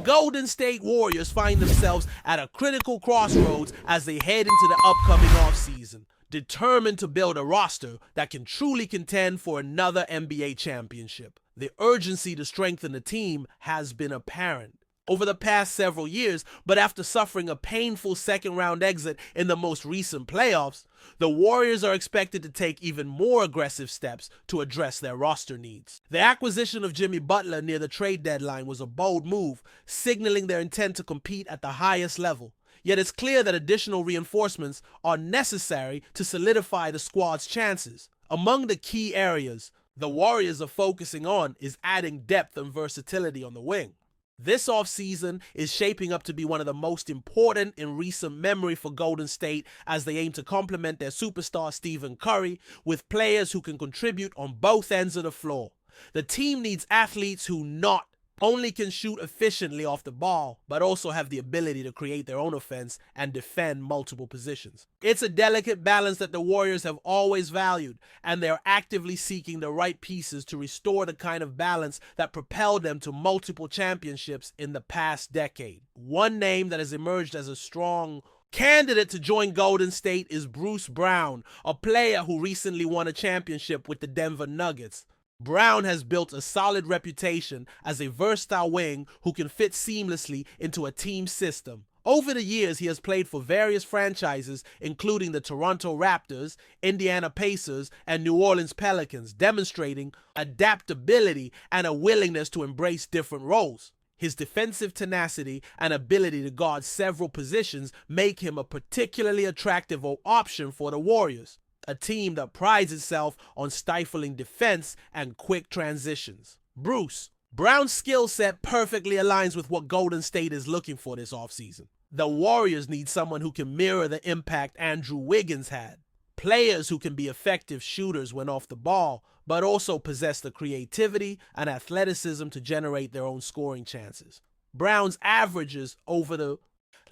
Golden State Warriors find themselves at a critical crossroads as they head into the upcoming offseason, determined to build a roster that can truly contend for another NBA championship. The urgency to strengthen the team has been apparent over the past several years, but after suffering a painful second-round exit in the most recent playoffs, the Warriors are expected to take even more aggressive steps to address their roster needs. The acquisition of Jimmy Butler near the trade deadline was a bold move, signaling their intent to compete at the highest level. Yet it's clear that additional reinforcements are necessary to solidify the squad's chances. Among the key areas the Warriors are focusing on is adding depth and versatility on the wing. This offseason is shaping up to be one of the most important in recent memory for Golden State as they aim to complement their superstar Stephen Curry with players who can contribute on both ends of the floor. The team needs athletes who not only can shoot efficiently off the ball, but also have the ability to create their own offense and defend multiple positions. It's a delicate balance that the Warriors have always valued, and they're actively seeking the right pieces to restore the kind of balance that propelled them to multiple championships in the past decade. One name that has emerged as a strong candidate to join Golden State is Bruce Brown, a player who recently won a championship with the Denver Nuggets. Brown has built a solid reputation as a versatile wing who can fit seamlessly into a team system. Over the years, he has played for various franchises, including the Toronto Raptors, Indiana Pacers, and New Orleans Pelicans, demonstrating adaptability and a willingness to embrace different roles. His defensive tenacity and ability to guard several positions make him a particularly attractive option for the Warriors, a team that prides itself on stifling defense and quick transitions. Brown's skill set perfectly aligns with what Golden State is looking for this offseason. The Warriors need someone who can mirror the impact Andrew Wiggins had. Players who can be effective shooters when off the ball, but also possess the creativity and athleticism to generate their own scoring chances. Brown's averages over the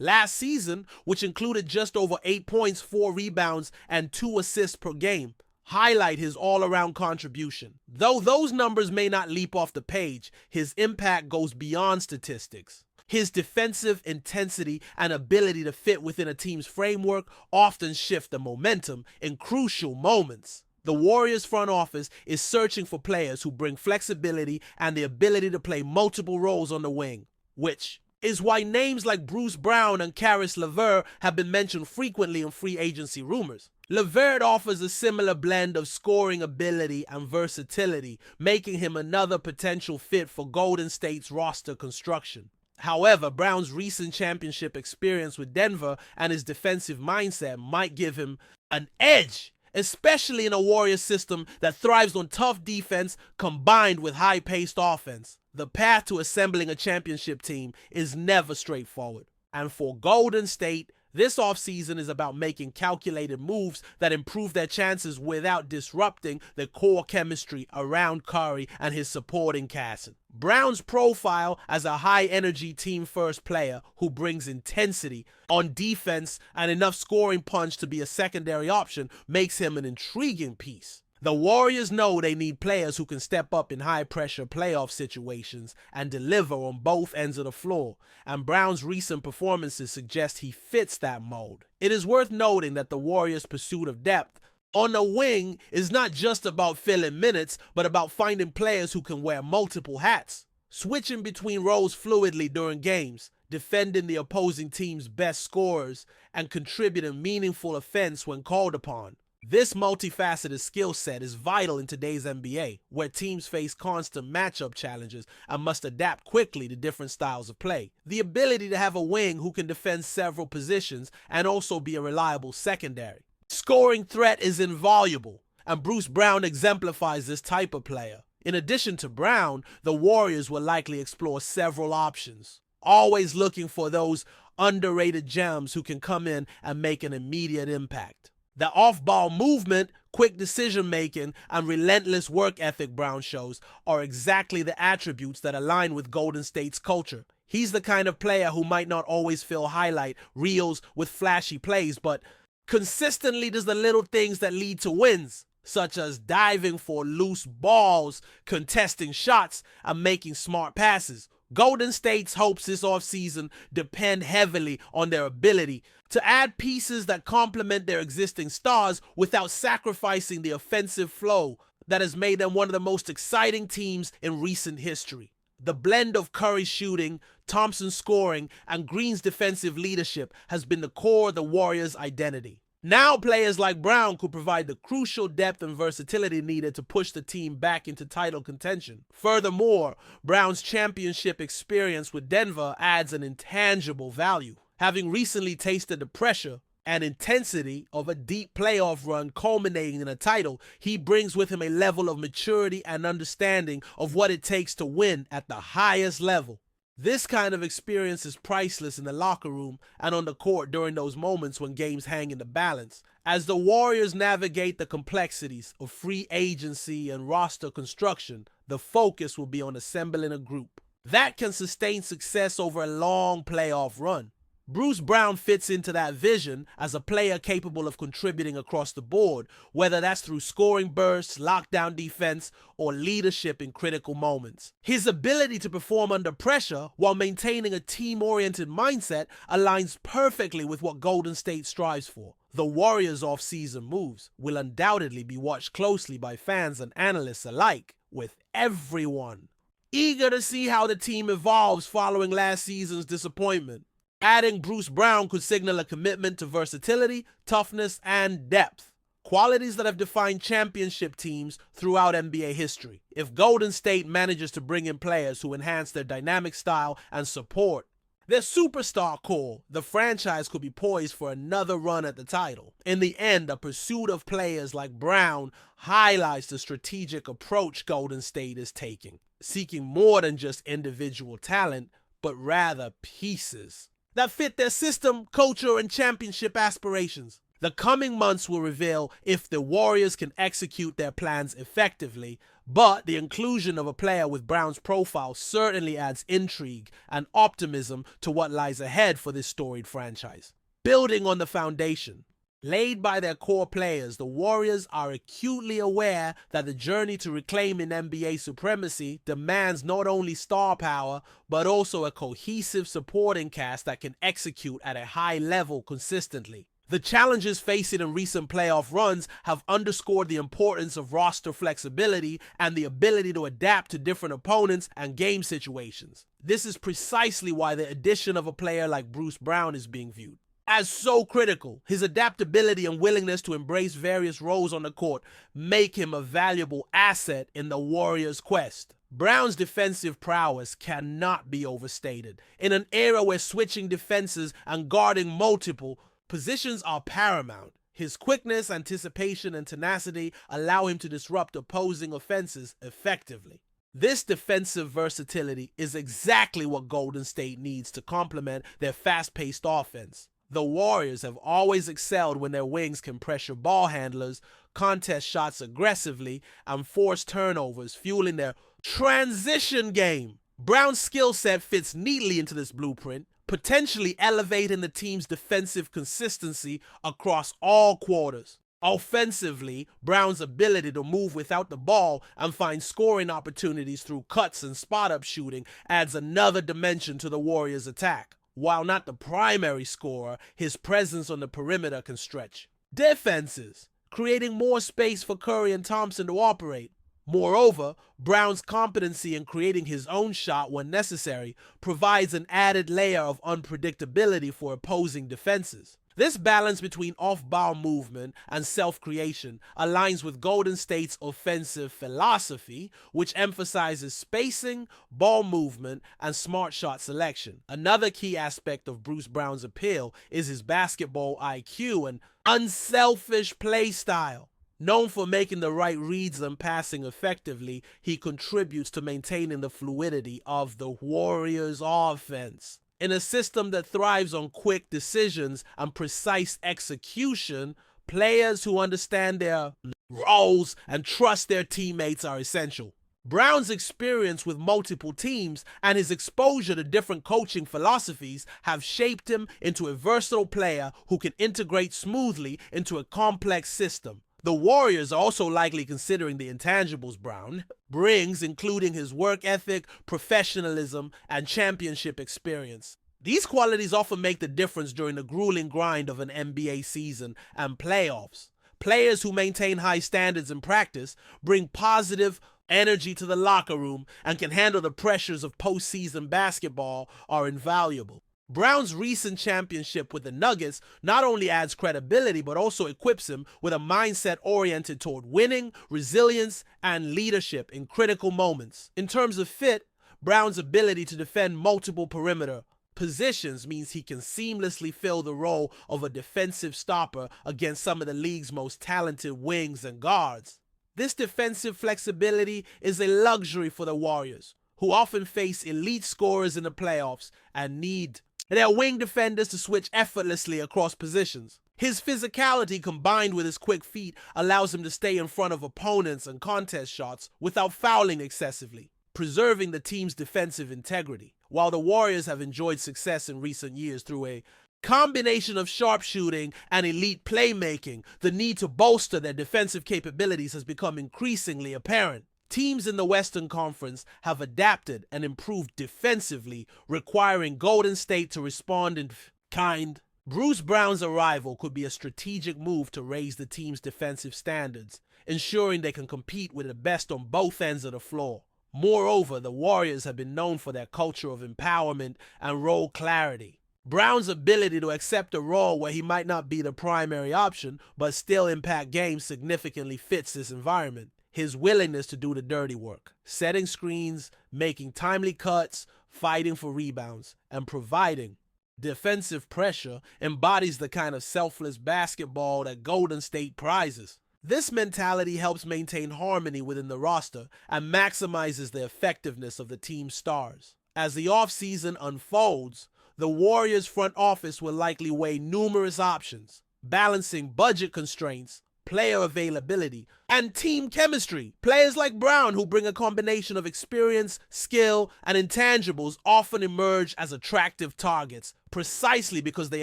last season, which included just over 8 points, 4 rebounds, and 2 assists per game, highlight his all-around contribution. Though those numbers may not leap off the page, his impact goes beyond statistics. His defensive intensity and ability to fit within a team's framework often shift the momentum in crucial moments. The Warriors front office is searching for players who bring flexibility and the ability to play multiple roles on the wing, which is why names like Bruce Brown and Caris LeVert have been mentioned frequently in free agency rumors. LeVert offers a similar blend of scoring ability and versatility, making him another potential fit for Golden State's roster construction. However, Brown's recent championship experience with Denver and his defensive mindset might give him an edge, especially in a Warriors system that thrives on tough defense combined with high-paced offense. The path to assembling a championship team is never straightforward. And for Golden State, this offseason is about making calculated moves that improve their chances without disrupting the core chemistry around Curry and his supporting cast. Brown's profile as a high-energy team-first player who brings intensity on defense and enough scoring punch to be a secondary option makes him an intriguing piece. The Warriors know they need players who can step up in high-pressure playoff situations and deliver on both ends of the floor, and Brown's recent performances suggest he fits that mold. It is worth noting that the Warriors' pursuit of depth on the wing is not just about filling minutes, but about finding players who can wear multiple hats, switching between roles fluidly during games, defending the opposing team's best scorers, and contributing meaningful offense when called upon. This multifaceted skill set is vital in today's NBA, where teams face constant matchup challenges and must adapt quickly to different styles of play. The ability to have a wing who can defend several positions and also be a reliable secondary scoring threat is invaluable, and Bruce Brown exemplifies this type of player. In addition to Brown, the Warriors will likely explore several options, always looking for those underrated gems who can come in and make an immediate impact. The off-ball movement, quick decision-making, and relentless work ethic Brown shows are exactly the attributes that align with Golden State's culture. He's the kind of player who might not always fill highlight reels with flashy plays, but consistently does the little things that lead to wins, such as diving for loose balls, contesting shots, and making smart passes. Golden State's hopes this offseason depend heavily on their ability to add pieces that complement their existing stars without sacrificing the offensive flow that has made them one of the most exciting teams in recent history. The blend of Curry's shooting, Thompson's scoring, and Green's defensive leadership has been the core of the Warriors' identity. Now players like Brown could provide the crucial depth and versatility needed to push the team back into title contention. Furthermore, Brown's championship experience with Denver adds an intangible value. Having recently tasted the pressure and intensity of a deep playoff run culminating in a title, he brings with him a level of maturity and understanding of what it takes to win at the highest level. This kind of experience is priceless in the locker room and on the court during those moments when games hang in the balance. As the Warriors navigate the complexities of free agency and roster construction, the focus will be on assembling a group that can sustain success over a long playoff run. Bruce Brown fits into that vision as a player capable of contributing across the board, whether that's through scoring bursts, lockdown defense, or leadership in critical moments. His ability to perform under pressure while maintaining a team-oriented mindset aligns perfectly with what Golden State strives for. The Warriors' off-season moves will undoubtedly be watched closely by fans and analysts alike, with everyone eager to see how the team evolves following last season's disappointment. Adding Bruce Brown could signal a commitment to versatility, toughness, and depth, qualities that have defined championship teams throughout NBA history. If Golden State manages to bring in players who enhance their dynamic style and support their superstar core, the franchise could be poised for another run at the title. In the end, a pursuit of players like Brown highlights the strategic approach Golden State is taking, seeking more than just individual talent, but rather pieces that fit their system, culture, and championship aspirations. The coming months will reveal if the Warriors can execute their plans effectively, but the inclusion of a player with Brown's profile certainly adds intrigue and optimism to what lies ahead for this storied franchise. Building on the foundation laid by their core players, the Warriors are acutely aware that the journey to reclaiming NBA supremacy demands not only star power, but also a cohesive supporting cast that can execute at a high level consistently. The challenges faced in recent playoff runs have underscored the importance of roster flexibility and the ability to adapt to different opponents and game situations. This is precisely why the addition of a player like Bruce Brown is being viewed as so critical. His adaptability and willingness to embrace various roles on the court make him a valuable asset in the Warriors' quest. Brown's defensive prowess cannot be overstated. In an era where switching defenses and guarding multiple positions are paramount, his quickness, anticipation, and tenacity allow him to disrupt opposing offenses effectively. This defensive versatility is exactly what Golden State needs to complement their fast-paced offense. The Warriors have always excelled when their wings can pressure ball handlers, contest shots aggressively, and force turnovers, fueling their transition game. Brown's skill set fits neatly into this blueprint, potentially elevating the team's defensive consistency across all quarters. Offensively, Brown's ability to move without the ball and find scoring opportunities through cuts and spot-up shooting adds another dimension to the Warriors' attack. While not the primary scorer, his presence on the perimeter can stretch defenses, creating more space for Curry and Thompson to operate. Moreover, Brown's competency in creating his own shot when necessary provides an added layer of unpredictability for opposing defenses. This balance between off-ball movement and self-creation aligns with Golden State's offensive philosophy, which emphasizes spacing, ball movement, and smart shot selection. Another key aspect of Bruce Brown's appeal is his basketball IQ and unselfish play style. Known for making the right reads and passing effectively, he contributes to maintaining the fluidity of the Warriors' offense. In a system that thrives on quick decisions and precise execution, players who understand their roles and trust their teammates are essential. Brown's experience with multiple teams and his exposure to different coaching philosophies have shaped him into a versatile player who can integrate smoothly into a complex system. The Warriors are also likely considering the intangibles Brown brings, including his work ethic, professionalism, and championship experience. These qualities often make the difference during the grueling grind of an NBA season and playoffs. Players who maintain high standards in practice bring positive energy to the locker room and can handle the pressures of postseason basketball are invaluable. Brown's recent championship with the Nuggets not only adds credibility but also equips him with a mindset oriented toward winning, resilience, and leadership in critical moments. In terms of fit, Brown's ability to defend multiple perimeter positions means he can seamlessly fill the role of a defensive stopper against some of the league's most talented wings and guards. This defensive flexibility is a luxury for the Warriors, who often face elite scorers in the playoffs and need their wing defenders to switch effortlessly across positions. His physicality combined with his quick feet allows him to stay in front of opponents and contest shots without fouling excessively, preserving the team's defensive integrity. While the Warriors have enjoyed success in recent years through a combination of sharpshooting and elite playmaking, the need to bolster their defensive capabilities has become increasingly apparent. Teams in the Western Conference have adapted and improved defensively, requiring Golden State to respond in kind. Bruce Brown's arrival could be a strategic move to raise the team's defensive standards, ensuring they can compete with the best on both ends of the floor. Moreover, the Warriors have been known for their culture of empowerment and role clarity. Brown's ability to accept a role where he might not be the primary option but still impact games significantly fits this environment. His willingness to do the dirty work, setting screens, making timely cuts, fighting for rebounds, and providing defensive pressure embodies the kind of selfless basketball that Golden State prizes. This mentality helps maintain harmony within the roster and maximizes the effectiveness of the team's stars. As the offseason unfolds, the Warriors' front office will likely weigh numerous options, balancing budget constraints, player availability, and team chemistry. Players like Brown, who bring a combination of experience, skill, and intangibles, often emerge as attractive targets, precisely because they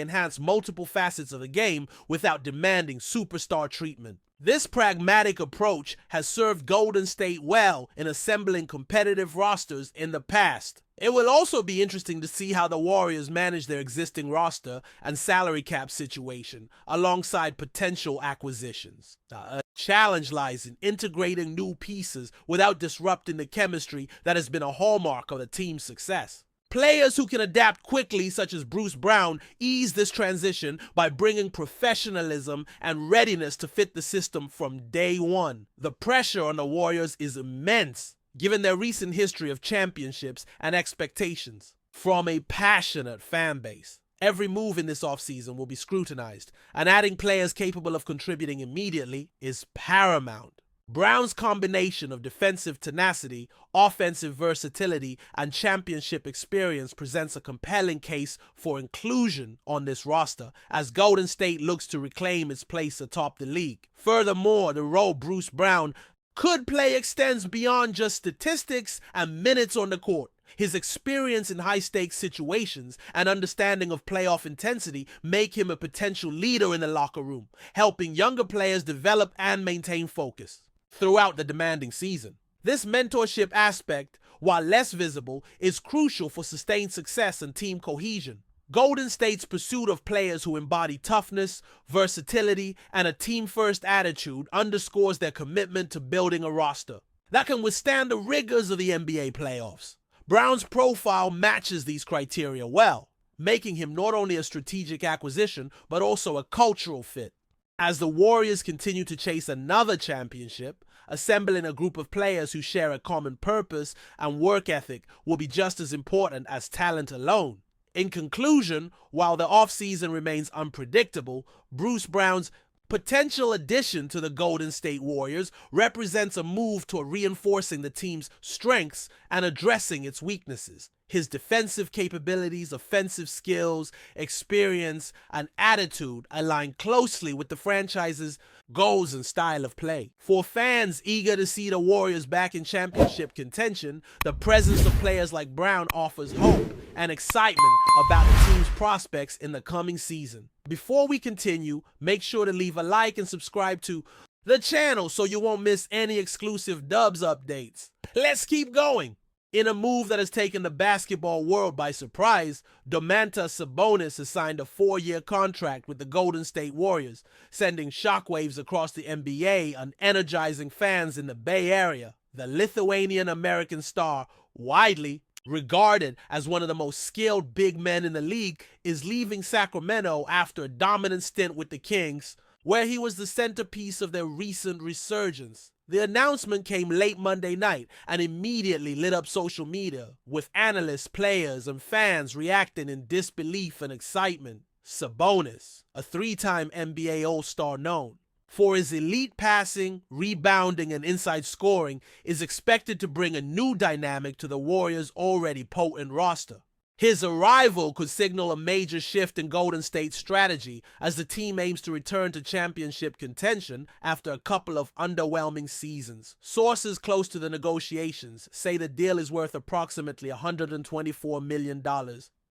enhance multiple facets of the game without demanding superstar treatment. This pragmatic approach has served Golden State well in assembling competitive rosters in the past. It will also be interesting to see how the Warriors manage their existing roster and salary cap situation alongside potential acquisitions. A challenge lies in integrating new pieces without disrupting the chemistry that has been a hallmark of the team's success. Players who can adapt quickly, such as Bruce Brown, ease this transition by bringing professionalism and readiness to fit the system from day one. The pressure on the Warriors is immense, given their recent history of championships and expectations from a passionate fan base. Every move in this offseason will be scrutinized, and adding players capable of contributing immediately is paramount. Brown's combination of defensive tenacity, offensive versatility, and championship experience presents a compelling case for inclusion on this roster as Golden State looks to reclaim its place atop the league. Furthermore, the role Bruce Brown could play extends beyond just statistics and minutes on the court. His experience in high-stakes situations and understanding of playoff intensity make him a potential leader in the locker room, helping younger players develop and maintain focus throughout the demanding season. This mentorship aspect, while less visible, is crucial for sustained success and team cohesion. Golden State's pursuit of players who embody toughness, versatility, and a team-first attitude underscores their commitment to building a roster that can withstand the rigors of the NBA playoffs. Brown's profile matches these criteria well, making him not only a strategic acquisition, but also a cultural fit. As the Warriors continue to chase another championship, assembling a group of players who share a common purpose and work ethic will be just as important as talent alone. In conclusion, while the offseason remains unpredictable, Bruce Brown's potential addition to the Golden State Warriors represents a move toward reinforcing the team's strengths and addressing its weaknesses. His defensive capabilities, offensive skills, experience, and attitude align closely with the franchise's goals and style of play. For fans eager to see the Warriors back in championship contention, the presence of players like Brown offers hope and excitement about the team's prospects in the coming season. Before we continue, make sure to leave a like and subscribe to the channel so you won't miss any exclusive Dubs updates. Let's keep going. In a move that has taken the basketball world by surprise, Domantas Sabonis has signed a 4-year contract with the Golden State Warriors, sending shockwaves across the NBA and energizing fans in the Bay Area. The Lithuanian-American star, widely regarded as one of the most skilled big men in the league, is leaving Sacramento after a dominant stint with the Kings, where he was the centerpiece of their recent resurgence. The announcement came late Monday night and immediately lit up social media, with analysts, players, and fans reacting in disbelief and excitement. Sabonis, a 3-time NBA All-Star known for his elite passing, rebounding, and inside scoring, is expected to bring a new dynamic to the Warriors' already potent roster. His arrival could signal a major shift in Golden State's strategy as the team aims to return to championship contention after a couple of underwhelming seasons. Sources close to the negotiations say the deal is worth approximately $124 million,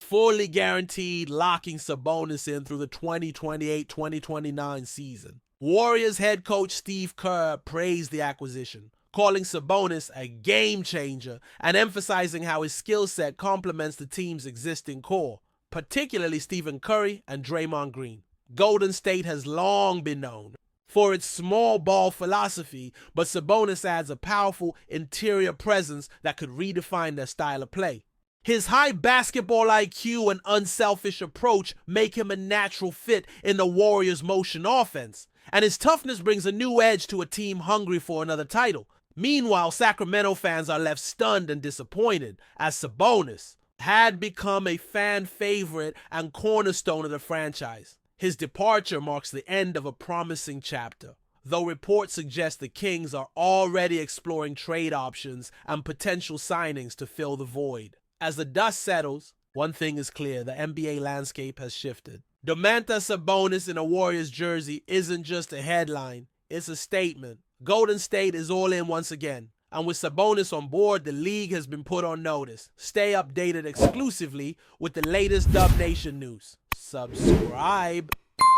fully guaranteed, locking Sabonis in through the 2028-2029 season. Warriors head coach Steve Kerr praised the acquisition, calling Sabonis a game changer and emphasizing how his skill set complements the team's existing core, particularly Stephen Curry and Draymond Green. Golden State has long been known for its small ball philosophy, but Sabonis adds a powerful interior presence that could redefine their style of play. His high basketball IQ and unselfish approach make him a natural fit in the Warriors' motion offense, and his toughness brings a new edge to a team hungry for another title. Meanwhile, Sacramento fans are left stunned and disappointed, as Sabonis had become a fan favorite and cornerstone of the franchise. His departure marks the end of a promising chapter, though reports suggest the Kings are already exploring trade options and potential signings to fill the void. As the dust settles, one thing is clear: the NBA landscape has shifted. Domantas Sabonis in a Warriors jersey isn't just a headline, it's a statement. Golden State is all in once again, and with Sabonis on board, the league has been put on notice. Stay updated exclusively with the latest Dub Nation news. Subscribe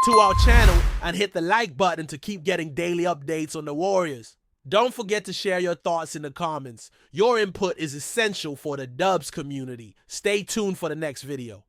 to our channel and hit the like button to keep getting daily updates on the Warriors. Don't forget to share your thoughts in the comments. Your input is essential for the Dubs community. Stay tuned for the next video.